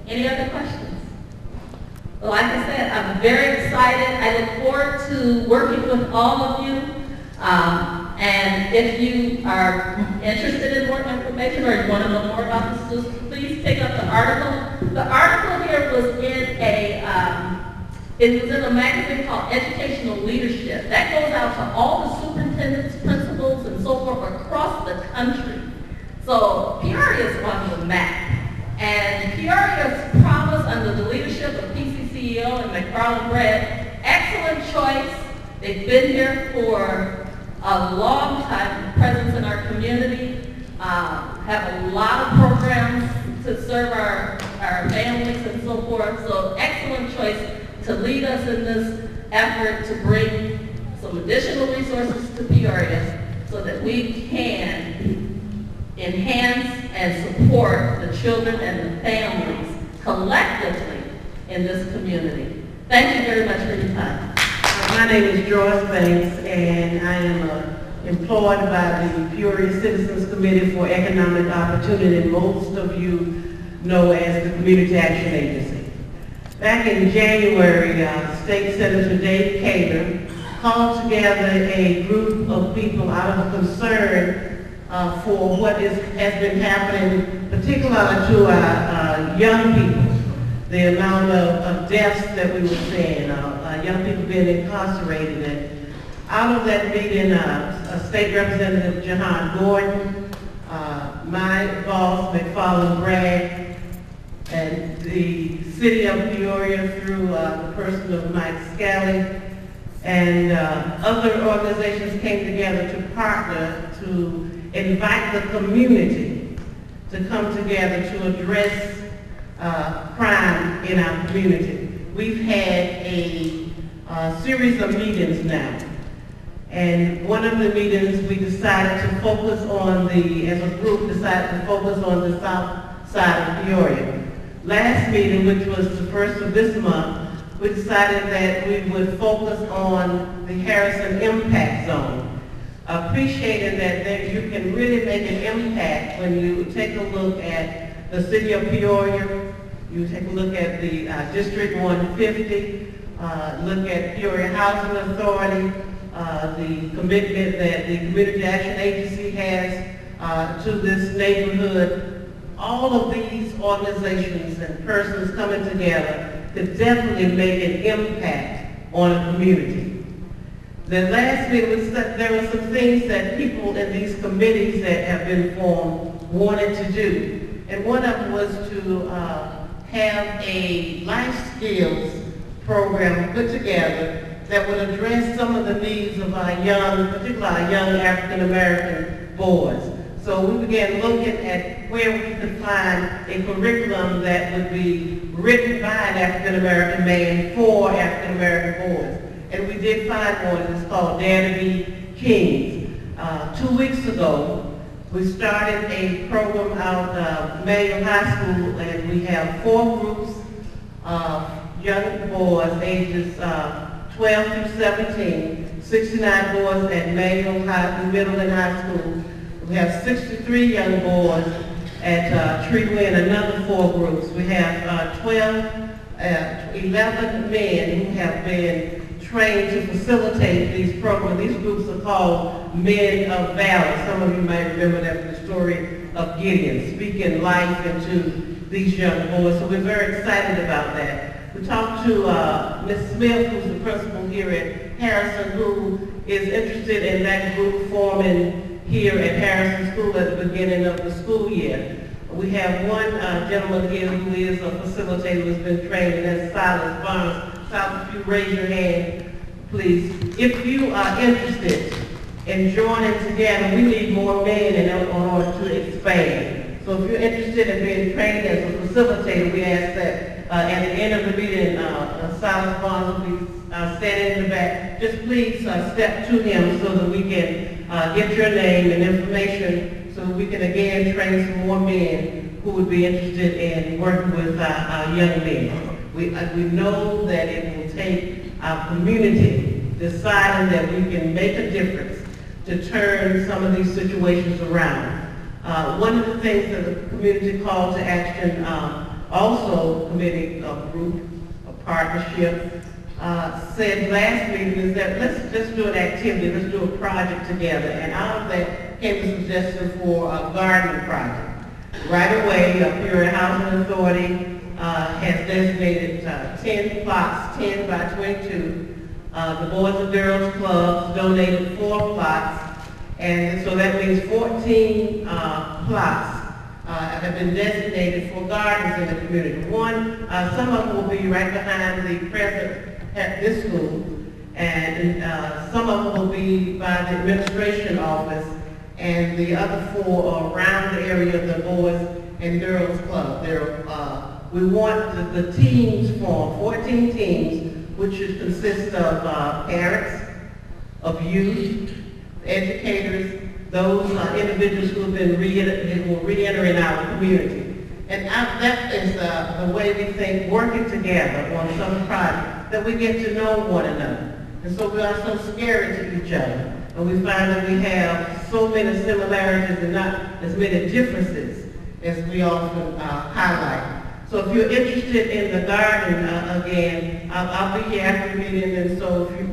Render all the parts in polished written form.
Any other questions? Well, like I said, I'm very excited. I look forward to working with all of you. And if you are interested in more information or you want to know more about the schools, please pick up the article. The article here was in a magazine called Educational Leadership. That goes out to all the superintendents, principals, and so forth across the country. So Peoria is on the map. And Peoria's promise under the leadership of PCCEO and McFarland Brett, excellent choice. They've been here for a long time, presence in our community, have a lot of programs to serve our families and so forth. So excellent choice to lead us in this effort to bring some additional resources to Peoria so that we can enhance and support the children and the families collectively in this community. Thank you very much for your time. My name is Joyce Banks, and I am employed by the Peoria Citizens Committee for Economic Opportunity, and most of you know as the Community Action Agency. Back in January, State Senator Dave Cater called together a group of people out of concern for what has been happening, particularly to our young people. The amount of deaths that we were seeing, young people being incarcerated. And out of that meeting, State Representative Jahan Gordon, my boss, McFarland Bragg, and the City of Peoria through the person of Mike Scally, and other organizations came together to partner to invite the community to come together to address crime in our community. We've had a series of meetings now, and one of the meetings we decided to focus on as a group, decided to focus on the south side of Peoria. Last meeting, which was the first of this month, we decided that we would focus on the Harrison Impact Zone, appreciating that you can really make an impact when you take a look at the City of Peoria, you take a look at the District 150, look at Peoria Housing Authority, the commitment that the Community Action Agency has to this neighborhood. All of these organizations and persons coming together could definitely make an impact on a community. The last meeting, there were some things that people in these committees that have been formed wanted to do. And one of them was to have a life skills program put together that would address some of the needs of our young, particularly our young African American boys. So we began looking at where we could find a curriculum that would be written by an African American man for African American boys. And we did find one. It's called Dare to Be Kings. 2 weeks ago, we started a program out of Mayo High School, and we have 4 groups of young boys ages 12 through 17, 69 boys at Mayo Middle and High School. We have 63 young boys at Treeway and another 4 groups. We have 11 men who have been trained to facilitate these programs. These groups are called Men of Valor. Some of you may remember that from the story of Gideon, speaking life into these young boys. So we're very excited about that. We talked to Ms. Smith, who's the principal here at Harrison, who is interested in that group forming here at Harrison School at the beginning of the school year. We have one gentleman here who is a facilitator who's been trained, and that's Silas Barnes. Silas, if you raise your hand, please. If you are interested in joining together, we need more men in order to expand. So if you're interested in being trained as a facilitator, we ask that at the end of the meeting, Silas Barnes will be standing in the back. Just please step to him so that we can get your name and information so that we can again train some more men who would be interested in working with our young men. We know that it will take our community deciding that we can make a difference to turn some of these situations around. One of the things that the community call to action also committing a group, a partnership, said last meeting is that let's do an activity, let's do a project together. And out of that came a suggestion for a gardening project. Right away, Peoria Housing Authority has designated 10 plots, 10 by 22. The Boys and Girls Clubs donated 4 plots, and so that means 14 plots have been designated for gardens in the community. Some of them will be right behind the present at this school, and some of them will be by the administration office, and the other 4 are around the area of the Boys and Girls Club. We want the teams formed, 14 teams, which should consist of parents, of youth, educators, those individuals who have been re-entering our community. And that is the way we think, working together on some project, that we get to know one another. And so we are so scary to each other. And we find that we have so many similarities and not as many differences as we often highlight. So if you're interested in the garden, again, I'll be here after the meeting, and so if you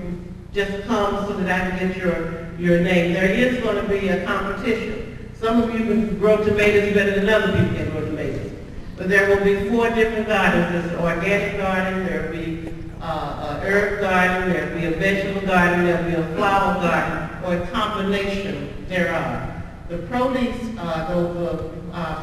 just come so that I can get your name. There is going to be a competition. Some of you can grow tomatoes better than other people can grow tomatoes. But there will be 4 different gardens. There's an organic garden, there will be an herb garden, there will be a vegetable garden, there will be a flower garden, or a combination thereof. The produce, the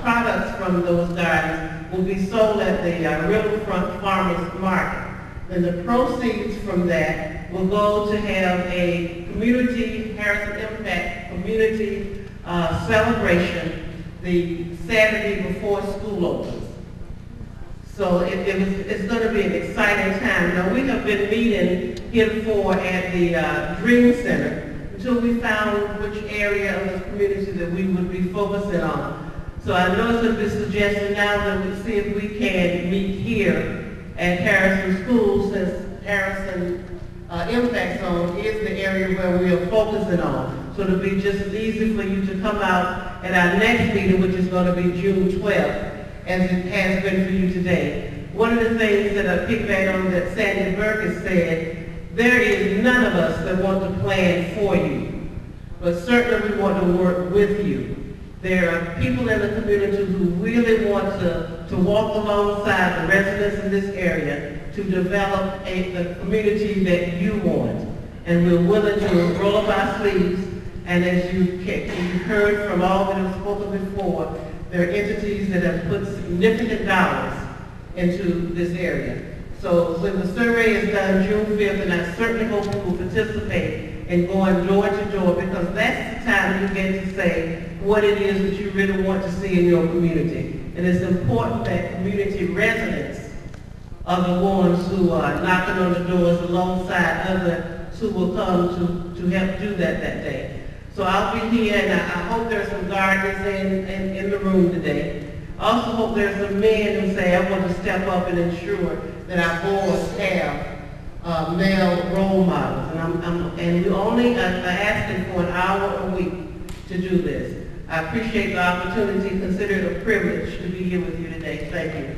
products from those gardens will be sold at the Riverfront Farmers Market. Then the proceeds from that will go to have a community, Harrison Impact community celebration the Saturday before school opens. So it's going to be an exciting time. Now, we have been meeting heretofore at the Dream Center until we found which area of the community that we would be focusing on. So I know it's going to be suggested now that we see if we can meet here at Harrison School, since Harrison Impact Zone is the area where we are focusing on. So it'll be just as easy for you to come out at our next meeting, which is going to be June 12th, as it has been for you today. One of the things that I picked on that Sandy Burke has said, there is none of us that want to plan for you, but certainly we want to work with you. There are people in the community who really want to walk alongside the residents in this area to develop the community that you want. And we're willing to roll up our sleeves, and as you've heard from all that have spoken before, there are entities that have put significant dollars into this area. So when the survey is done June 5th, and I certainly hope you will participate in going door to door, because that's the time you get to say what it is that you really want to see in your community. And it's important that community residents are the ones who are knocking on the doors alongside others who will come to help do that day. So I'll be here, and I hope there's some gardeners in the room today. I also hope there's some men who say, I want to step up and ensure that our boards have male role models. And we only are asking for an hour a week to do this. I appreciate the opportunity, consider it a privilege to be here with you today. Thank you.